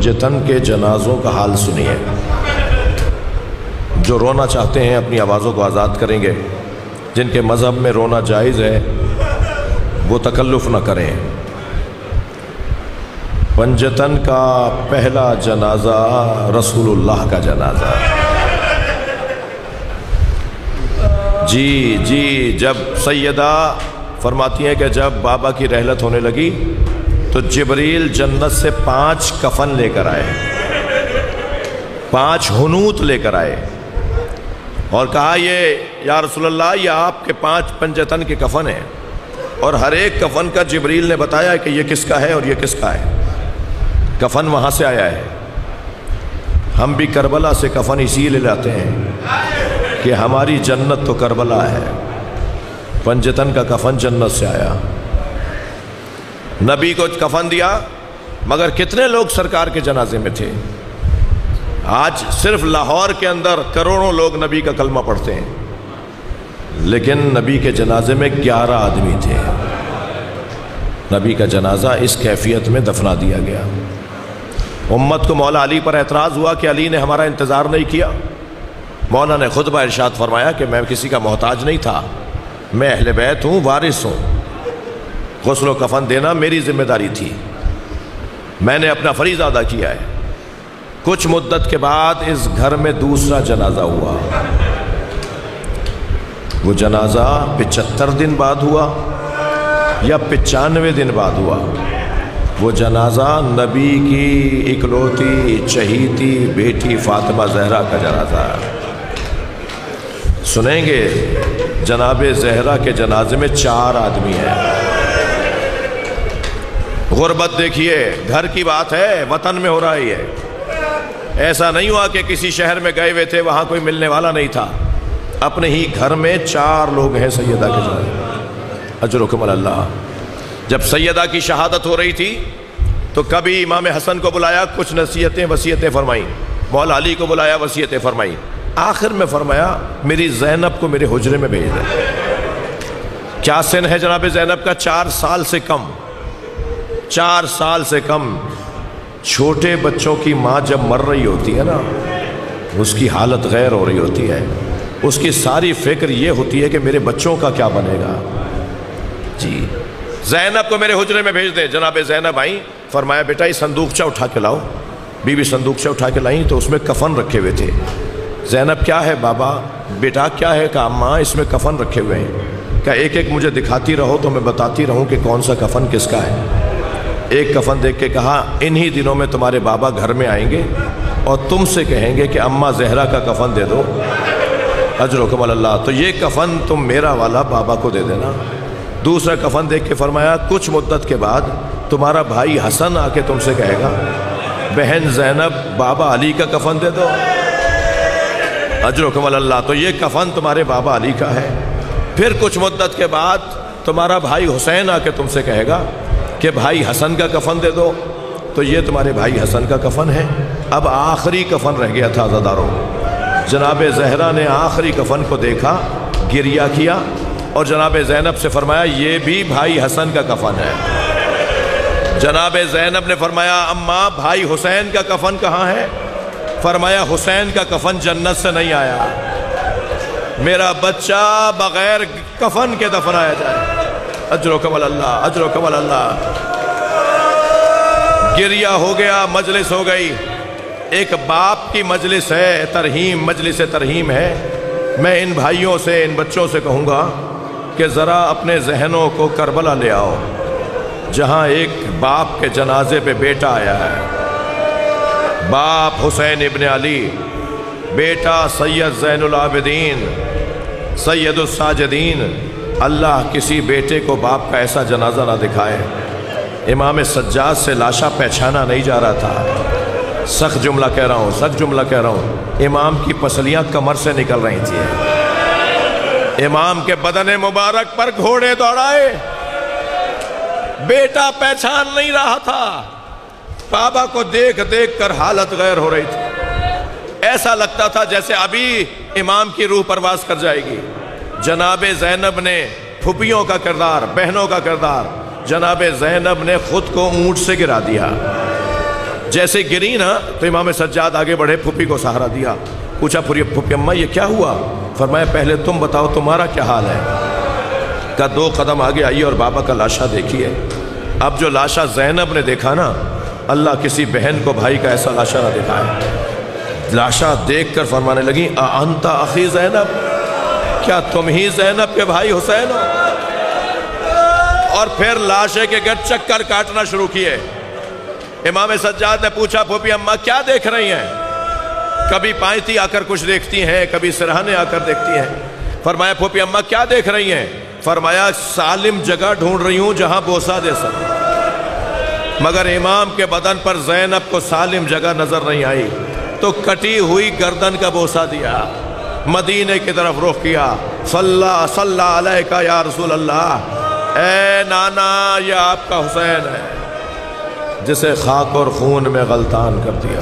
पंजतन के जनाज़ों का हाल सुनिए। जो रोना चाहते हैं अपनी आवाज़ों को आज़ाद करेंगे, जिनके मज़हब में रोना जायज़ है वो तकल्लुफ़ न करें। पंजतन का पहला जनाज़ा रसूलुल्लाह का जनाज़ा। जी, जब सैयदा फरमाती हैं कि जब बाबा की रहलत होने लगी तो जिब्रील जन्नत से 5 कफन लेकर आए, 5 हुनूत लेकर आए और कहा ये या रसूलल्लाह ये आपके 5 पंजतन के कफन हैं। और हर एक कफन का जिब्रील ने बताया कि ये किसका है और ये किसका है। कफन वहाँ से आया है। हम भी करबला से कफन इसीलिए लाते हैं कि हमारी जन्नत तो करबला है। पंजतन का कफन जन्नत से आया। नबी को कफन दिया, मगर कितने लोग सरकार के जनाजे में थे? आज सिर्फ लाहौर के अंदर करोड़ों लोग नबी का कलमा पढ़ते हैं, लेकिन नबी के जनाजे में 11 आदमी थे। नबी का जनाजा इस कैफियत में दफना दिया गया। उम्मत को मौला अली पर एतराज़ हुआ कि अली ने हमारा इंतज़ार नहीं किया। मौला ने खुतबा इरशाद फरमाया कि मैं किसी का मोहताज नहीं था, मैं अहले बैत हूँ, वारिस हूँ। गुस्ल कफन देना मेरी जिम्मेदारी थी, मैंने अपना फरीज़ा अदा किया है। कुछ मुद्दत के बाद इस घर में दूसरा जनाजा हुआ। वो जनाजा 75 दिन बाद हुआ या 95 दिन बाद हुआ। वो जनाजा नबी की इकलौती चहीती बेटी फातिमा ज़हरा का जनाजा। सुनेंगे जनाब ज़हरा के जनाजे में 4 आदमी हैं। गुर्बत देखिए, घर की बात है, वतन में हो रहा है ये। ऐसा नहीं हुआ कि किसी शहर में गए हुए थे, वहाँ कोई मिलने वाला नहीं था। अपने ही घर में 4 लोग हैं सैयदा के जनाजे। अजरुकुम अल्लाह। जब सैयदा की शहादत हो रही थी तो कभी इमाम हसन को बुलाया, कुछ नसीहतें वसीयतें फरमाई। मौला अली को बुलाया, वसीयतें फरमाई। आखिर में फरमाया मेरी ज़ैनब को मेरे हुजरे में भेज दे। क्या सिन है जनाब ज़ैनब का? 4 साल से कम। 4 साल से कम। छोटे बच्चों की माँ जब मर रही होती है ना, उसकी हालत गैर हो रही होती है। उसकी सारी फिक्र ये होती है कि मेरे बच्चों का क्या बनेगा। जी, ज़ैनब को मेरे हुजरे में भेज दे। जनाब ज़ैनब आई, फरमाया बेटा ये संदूकचा उठा के लाओ। बीवी संदूकचा उठा के लाई तो उसमें कफन रखे हुए थे। ज़ैनब क्या है बाबा? बेटा क्या है? कहा अम्मा इसमें कफन रखे हुए हैं। क्या एक एक मुझे दिखाती रहो तो मैं बताती रहूं कि कौन सा कफन किसका है। एक कफन देख के कहा इन्हीं दिनों में तुम्हारे बाबा घर में आएंगे और तुमसे कहेंगे कि अम्मा ज़हरा का कफन दे दो। अजरुकुम अल्लाह। तो ये कफन तुम मेरा वाला बाबा को दे देना। दूसरा कफन देख के फरमाया कुछ मुद्दत के बाद तुम्हारा भाई हसन आके तुमसे कहेगा बहन ज़ैनब बाबा अली का कफन दे दो। अजरुकुम अल्लाह। तो ये कफन तुम्हारे बाबा अली का है। फिर कुछ मुद्दत के बाद तुम्हारा भाई हुसैन आके तुमसे कहेगा कि भाई हसन का कफन दे दो। तो ये तुम्हारे भाई हसन का कफन है। अब आखिरी कफन रह गया था अज़ादारों। जनाब ज़हरा ने आखिरी कफन को देखा, गिरिया किया और जनाब ज़ैनब से फरमाया ये भी भाई हसन का कफन है। जनाब ज़ैनब ने फरमाया अम्मा भाई हुसैन का कफन कहाँ है? फरमाया हुसैन का कफन जन्नत से नहीं आया, मेरा बच्चा बगैर कफन के दफनाया जाए। अजरुकुम अल्लाह, अजरुकुम अल्लाह। गिरिया हो गया, मजलिस हो गई। एक बाप की मजलिस है, तरहीम, मजलिस तरहीम है। मैं इन भाइयों से, इन बच्चों से कहूँगा कि ज़रा अपने जहनों को करबला ले आओ, जहाँ एक बाप के जनाजे पे बेटा आया है। बाप हुसैन इब्न अली, बेटा सैयद ज़ैनुल आबिदीन, सैयदुस साजिदीन। अल्लाह किसी बेटे को बाप का ऐसा जनाजा ना दिखाए। इमाम सज्जाद से लाशा पहचाना नहीं जा रहा था। सख्त जुमला कह रहा हूँ, सख्त जुमला कह रहा हूँ। इमाम की पसलियाँ कमर से निकल रही थी। इमाम के बदन मुबारक पर घोड़े दौड़ाए, बेटा पहचान नहीं रहा था। बाबा को देख देख कर हालत गैर हो रही थी। ऐसा लगता था जैसे अभी इमाम की रूह परवास कर जाएगी। जनाब ज़ैनब ने फुपियों का किरदार, बहनों का किरदार, जनाब ज़ैनब ने खुद को ऊंट से गिरा दिया। جیسے گری نا تو امام سجاد آگے بڑھے، پھوپھی کو سہارا دیا، پوچھا پھوپھی اماں یہ کیا ہوا؟ فرمایا پہلے تم بتاؤ تمہارا کیا حال ہے؟ کہ 2 قدم آگے آئیے اور بابا کا لاشا دیکھیے۔ اب جو لاشا زینب نے دیکھا نا، اللہ کسی بہن کو بھائی کا ایسا لاشا نہ دکھائے۔ لاشا دیکھ کر فرمانے لگی انت اخی زینب، کیا تم ہی زینب کے بھائی حسین ہو؟ اور پھر لاشے کے گرد چکر کاٹنا شروع کیے۔ امام سجاد نے پوچھا پھوپھی اماں کیا دیکھ رہی ہیں؟ کبھی پائنتی آ کر کچھ دیکھتی ہیں، کبھی سرہانے آ کر دیکھتی ہیں۔ فرمایا پھوپھی اماں کیا دیکھ رہی ہیں؟ فرمایا سالم جگہ ڈھونڈ رہی ہوں جہاں بوسہ دے سکوں، مگر امام کے بدن پر زینب کو سالم جگہ نظر نہیں آئی، تو کٹی ہوئی گردن کا بوسہ دیا، مدینے کی طرف رخ کیا۔ صلی علیکہ یا رسول اللہ، اے نانا یہ آپ کا حسین ہے جسے خاک اور خون میں غلطان کر دیا۔